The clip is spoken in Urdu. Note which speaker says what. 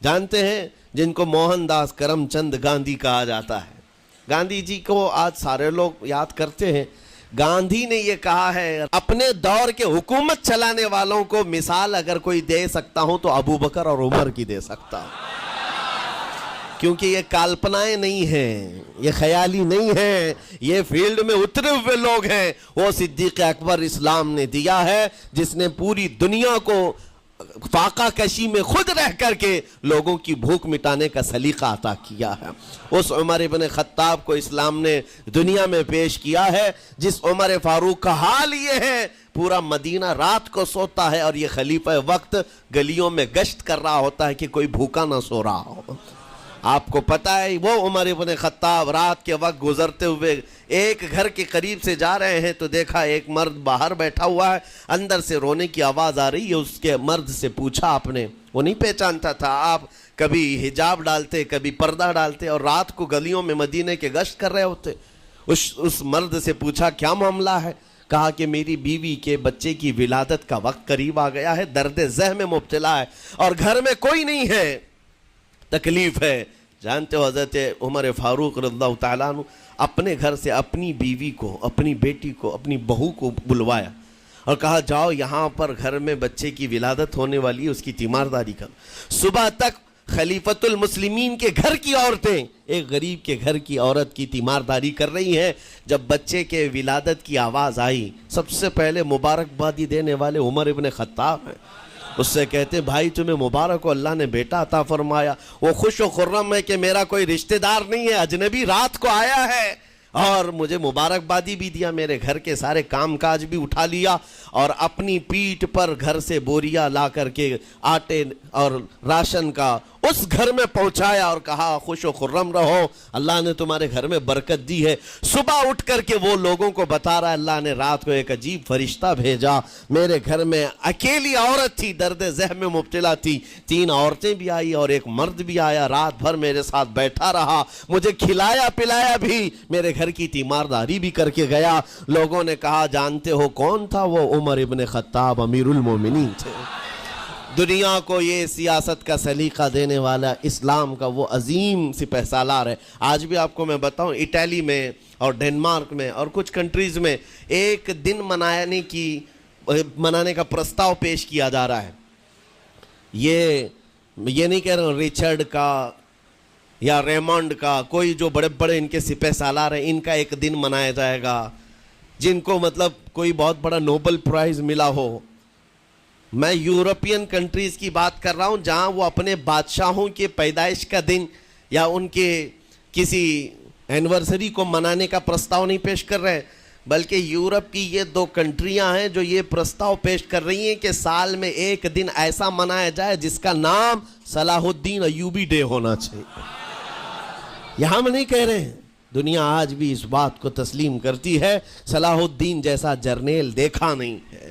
Speaker 1: جانتے ہیں جن کو موہن داس کرم چند گاندھی کہا جاتا ہے، گاندھی جی کو آج سارے لوگ یاد کرتے ہیں. گاندھی نے یہ کہا ہے اپنے دور کے حکومت چلانے والوں کو مثال اگر کوئی دے سکتا ہوں تو ابو بکر اور عمر کی دے سکتا ہوں، کیونکہ یہ کالپنائیں نہیں ہیں، یہ خیالی نہیں ہیں، یہ فیلڈ میں اترے ہوئے لوگ ہیں. وہ صدیق اکبر اسلام نے دیا ہے جس نے پوری دنیا کو فاقہ کشی میں خود رہ کر کے لوگوں کی بھوک مٹانے کا سلیقہ عطا کیا ہے. اس عمر ابن خطاب کو اسلام نے دنیا میں پیش کیا ہے جس عمر فاروق کا حال یہ ہے پورا مدینہ رات کو سوتا ہے اور یہ خلیفہ وقت گلیوں میں گشت کر رہا ہوتا ہے کہ کوئی بھوکا نہ سو رہا ہو. آپ کو پتا ہے وہ عمر ابن خطاب رات کے وقت گزرتے ہوئے ایک گھر کے قریب سے جا رہے ہیں تو دیکھا ایک مرد باہر بیٹھا ہوا ہے، اندر سے رونے کی آواز آ رہی ہے. اس کے مرد سے پوچھا آپ نے، وہ نہیں پہچانتا تھا، آپ کبھی حجاب ڈالتے کبھی پردہ ڈالتے اور رات کو گلیوں میں مدینے کے گشت کر رہے ہوتے. اس مرد سے پوچھا کیا معاملہ ہے؟ کہا کہ میری بیوی کے بچے کی ولادت کا وقت قریب آ گیا ہے، درد ذہ میں مبتلا ہے اور گھر میں کوئی نہیں ہے، تکلیف ہے. جانتے ہو حضرت عمر فاروق رضی اللہ تعالیٰ عنہ اپنے گھر سے اپنی بیوی کو، اپنی بیٹی کو، اپنی بہو کو بلوایا اور کہا جاؤ یہاں پر گھر میں بچے کی ولادت ہونے والی ہے، اس کی تیمارداری کرو. صبح تک خلیفۃ المسلمین کے گھر کی عورتیں ایک غریب کے گھر کی عورت کی تیمارداری کر رہی ہیں. جب بچے کے ولادت کی آواز آئی سب سے پہلے مبارکبادی دینے والے عمر ابن خطاب ہیں. اس سے کہتے ہیں بھائی تمہیں مبارک ہو، اللہ نے بیٹا عطا فرمایا. وہ خوش و خرم ہے کہ میرا کوئی رشتہ دار نہیں ہے، اجنبی رات کو آیا ہے اور مجھے مبارکبادی بھی دیا، میرے گھر کے سارے کام کاج بھی اٹھا لیا اور اپنی پیٹھ پر گھر سے بوریا لا کر کے آٹے اور راشن کا اس گھر میں پہنچایا اور کہا خوش و خرم رہو، اللہ نے تمہارے گھر میں برکت دی ہے. صبح اٹھ کر کے وہ لوگوں کو بتا رہا ہے اللہ نے رات کو ایک عجیب فرشتہ بھیجا، میرے گھر میں اکیلی عورت تھی، درد ذہ میں مبتلا تھی، 3 عورتیں بھی آئی اور ایک مرد بھی آیا، رات بھر میرے ساتھ بیٹھا رہا، مجھے کھلایا پلایا بھی، میرے گھر کی تیمارداری بھی کر کے گیا. لوگوں نے کہا جانتے ہو کون تھا؟ وہ عمر ابن خطاب امیر المومنین تھے. دنیا کو یہ سیاست کا سلیقہ دینے والا اسلام کا وہ عظیم سپہ سالار ہے. آج بھی آپ کو میں بتاؤں اٹلی میں اور ڈنمارک میں اور کچھ کنٹریز میں ایک دن منانے کا پرستاؤ پیش کیا جا رہا ہے. یہ نہیں کہہ رہا ہوں ریچرڈ کا یا ریمونڈ کا، کوئی جو بڑے بڑے ان کے سپہ سالار ہیں ان کا ایک دن منایا جائے گا جن کو مطلب کوئی بہت بڑا نوبل پرائز ملا ہو. میں یورپین کنٹریز کی بات کر رہا ہوں جہاں وہ اپنے بادشاہوں کے پیدائش کا دن یا ان کے کسی اینیورسری کو منانے کا پرستاؤ نہیں پیش کر رہے، بلکہ یورپ کی یہ 2 کنٹریاں ہیں جو یہ پرستاؤ پیش کر رہی ہیں کہ سال میں ایک دن ایسا منایا جائے جس کا نام صلاح الدین ایوبی ڈے ہونا چاہیے. یہ ہم نہیں کہہ رہے ہیں، دنیا آج بھی اس بات کو تسلیم کرتی ہے. صلاح الدین جیسا جرنیل دیکھا نہیں ہے.